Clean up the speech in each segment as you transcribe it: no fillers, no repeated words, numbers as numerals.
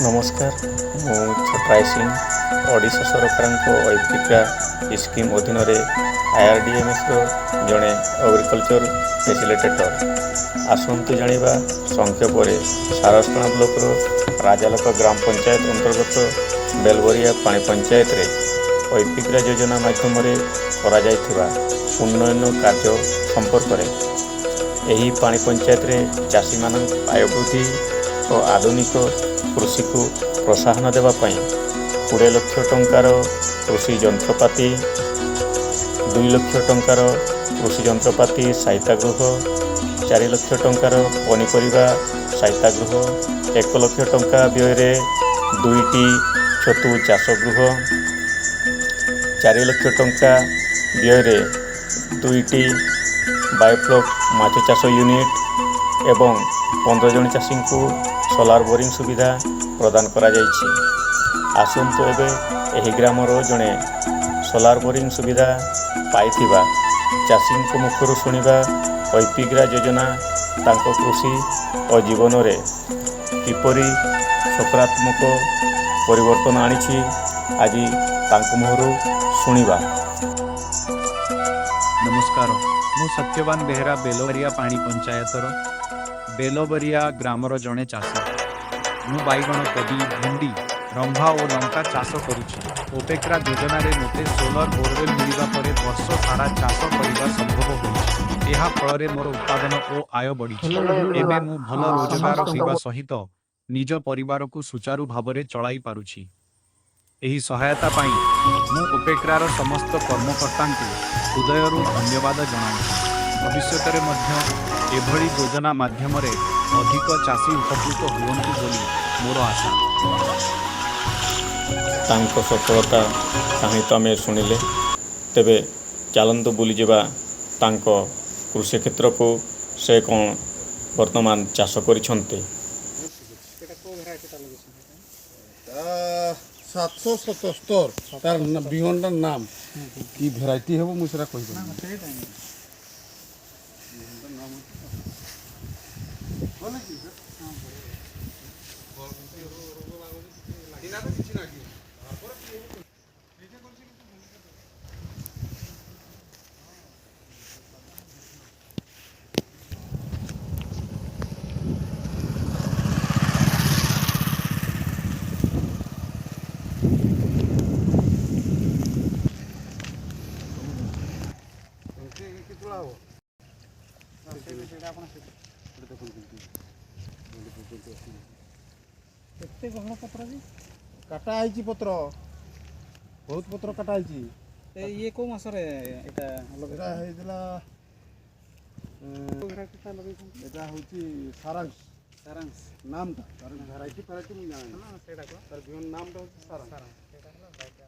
नमस्कार मु छटाई सिंह ओडिशा सरकार ऐपिका स्कीम अधीन IRDMS जड़े एग्रीकल्चर फैसिलिटेटर आसतु जाना संक्षेप सारस्कणा ब्लॉक राजालोक ग्राम पंचायत अंतर्गत बेलवरिया पानी पंचायत रे ऐपिका योजना माध्यम उन्नयन कार्य संपर्क में यही पानी पंचायत रे चाषी मान आय वृद्धि और आधुनिक कृषि को प्रोत्साहन देवाई 20 लाख टंकार कृषि जंत्रपाति 2 लाख टंकार कृषि जंत्रपाति सहायता गृह 4 लाख टंकार पनीपरिया सहायता गृह 1 लाख टंका व्यय 2टी छतु चाष गृह 4 लाख टंका व्यय 2टी बायोफ्लॉक माछ चाष यूनिट एवं 15 जन चाषी को सोलार बोरिंग सुविधा प्रदान करा जायछि। आसंतु एबे एही ग्रामर जड़े सोलार बोरिंग सुविधा पाइथिबा चाषी मुखर शुणा ऐपिग्रा योजना तांको कृषि और जीवन रे किपरि सकारात्मक परिवर्तन आनिछि आज तांको मुहरु शुणिबा। नमस्कार मु सत्यवान बेहरा बेलवरिया पानी पंचायतर बेलवरिया ग्रामर जड़े चाषी मु बैगण कोबी भेंडी रंभा और लंका चाष करुछि। ओपेक्रा योजना रे मते सोलर बोरवेल मिलिबा परे वर्ष सारा चाष करिबा संभव होइछि। एहा फଳରେ मोर उत्पादन और आय बढ़िछि। एबे मु भल रोजगार करिबा सहित निज परिवार को सुचारू भाबरे चलाई पारुछि। एही सहायता पाई मु ओपेक्रार समस्त कर्मकर्ता हृदयरू धन्यवाद जनाऊँ। भविष्य में एभली योजना माध्यम अधिक चाषी उपकृत हुअन्तु बोली मोर आशा। तांको सफलता कहानी तो आम शुणिले तेबे चलतु बुली जावा तांको कृषि क्षेत्र को से कौन वर्तमान चाष करिसंते। 777 तार बिहन नाम की भेराइटी हेबो मु सेरा कहि काटा आइची पत्र बहुत पत्र काटा आइची ये को मासरे एटा एटा हेदिला एटा होची सारांश सारांश नाम ता तार भेराइटी भेराइटी मु जाने हां सेटा को तार बिहन नाम ता होची सारांश सेटा हला बाइटा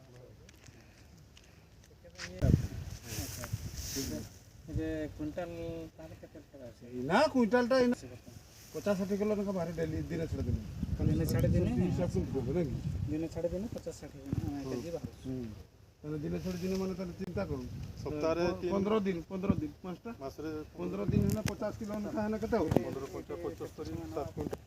ये क्विंटल तार केते टका আছে ना क्विंटल ता 50-60 किलो का भारी डेली दिन छड़ दिन दिन छड़ दिन हिसाब से को बोले दिन छड़ दिन 50-60 केजी बाहर ताने दिन छड़ दिन माने ताने चिंता करू सप्ताह रे 15 दिन पांचटा मास रे 15 दिन है ना 50 किलो का है ना केते हो 15 75 7 क्विंटल